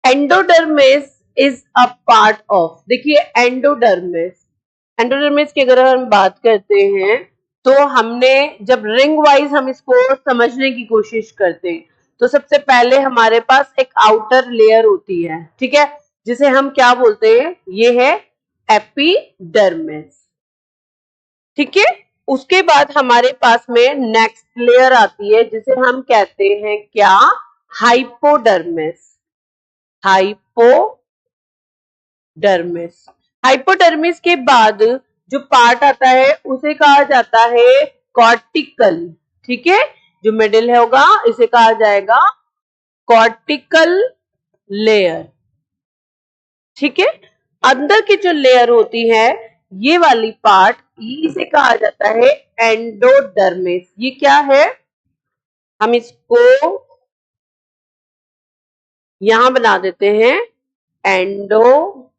Endodermis is a part of, देखिए endodermis की अगर हम बात करते हैं तो हमने जब रिंग वाइज हम इसको समझने की कोशिश करते हैं तो सबसे पहले हमारे पास एक आउटर लेयर होती है, ठीक है, जिसे हम क्या बोलते हैं, ये है एपिडर्मिस, ठीक है। उसके बाद हमारे पास में नेक्स्ट लेयर आती है जिसे हम कहते हैं क्या, हाइपोडर्मिस। हाइपोडर्मिस के बाद जो पार्ट आता है उसे कहा जाता है कॉर्टिकल, ठीक है, जो मिडिल होगा इसे कहा जाएगा कॉर्टिकल लेयर, ठीक है। अंदर की जो लेयर होती है ये वाली पार्ट, इसे कहा जाता है एंडोडर्मिस। ये क्या है, हम इसको यहां बना देते हैं एंडोडर्मिस।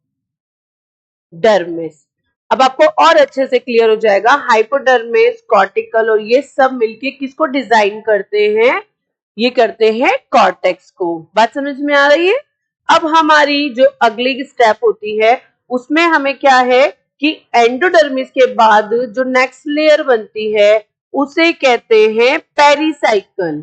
अब आपको और अच्छे से क्लियर हो जाएगा, हाइपोडर्मिस, कॉर्टिकल और ये सब मिलके किसको डिजाइन करते हैं, ये करते हैं कॉर्टेक्स को। बात समझ में आ रही है। अब हमारी जो अगली स्टेप होती है उसमें हमें क्या है कि एंडोडर्मिस के बाद जो नेक्स्ट लेयर बनती है उसे कहते हैं पेरिसाइकल,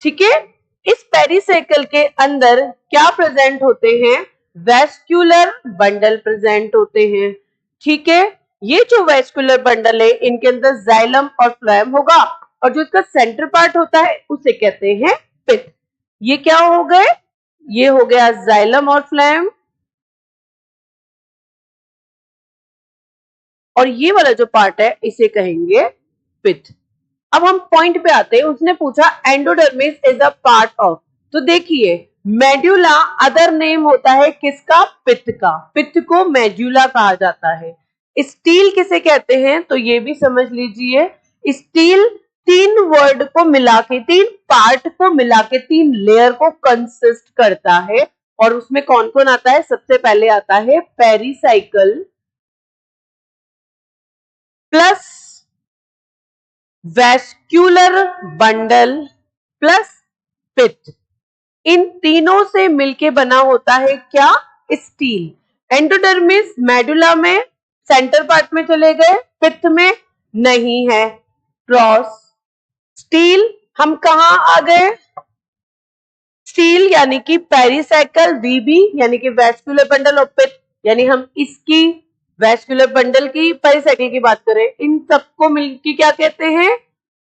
ठीक है। इस पेरिसाइकल के अंदर क्या प्रेजेंट होते हैं, वेस्क्यूलर बंडल प्रेजेंट होते हैं, ठीक है। ये जो वेस्क्यूलर बंडल है इनके अंदर जाइलम और फ्लोएम होगा और जो इसका सेंटर पार्ट होता है उसे कहते हैं पिथ। ये क्या हो गए, ये हो गया जाइलम और फ्लोएम, और ये वाला जो पार्ट है इसे कहेंगे पिथ। अब हम पॉइंट पे आते हैं, उसने पूछा endodermis is a part of, तो देखिए मेड्यूला अदर नेम होता है किसका, पित्त का, पित्त को मेड्यूला कहा जाता है। स्टील किसे कहते हैं, तो ये भी समझ लीजिए, स्टील तीन वर्ड को मिला के, तीन पार्ट को मिला के, तीन लेयर को कंसिस्ट करता है और उसमें कौन कौन आता है, सबसे पहले आता है pericycle plus vascular bundle plus pith, इन तीनों से मिलके बना होता है क्या, स्टील। एंडोडर्मिस मेडुला में सेंटर पार्ट में चले गए, पिथ में नहीं है, क्रॉस। स्टील हम कहां आ गए, स्टील यानी कि पेरिसाइकल, वीबी यानी कि वेस्क्यूलर बंडल और पिथ यानी हम इसकी वेस्क्यूलर बंडल की, पेरिसाइकिल की बात करें, इन सबको मिलकर क्या कहते हैं,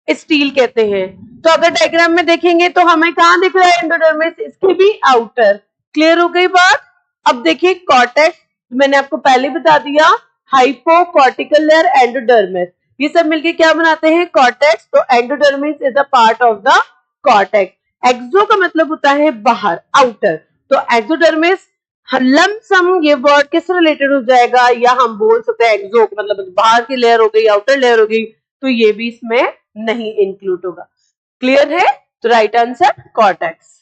स्टील कहते हैं। तो अगर डायग्राम में देखेंगे तो हमें कहां दिख रहा है एंडोडर्मिस, इसकी भी आउटर। क्लियर हो गई बात। अब देखिए कॉर्टेक्स, मैंने आपको पहले बता दिया, हाइपोकॉर्टिकल लेयर, एंडोडर्मिस, ये सब मिलके क्या बनाते हैं, कॉर्टेक्स। तो endodermis is a part of the cortex. Exo का मतलब होता है बाहर, आउटर, तो एक्सोडर्मिस लमसम ये वर्ड किससे रिलेटेड हो जाएगा, या हम बोल सकते हैं एक्सो मतलब बाहर की लेयर हो गई, आउटर लेयर हो गई, तो ये भी इसमें नहीं इंक्लूड होगा। क्लियर है, तो राइट आंसर कॉर्टेक्स।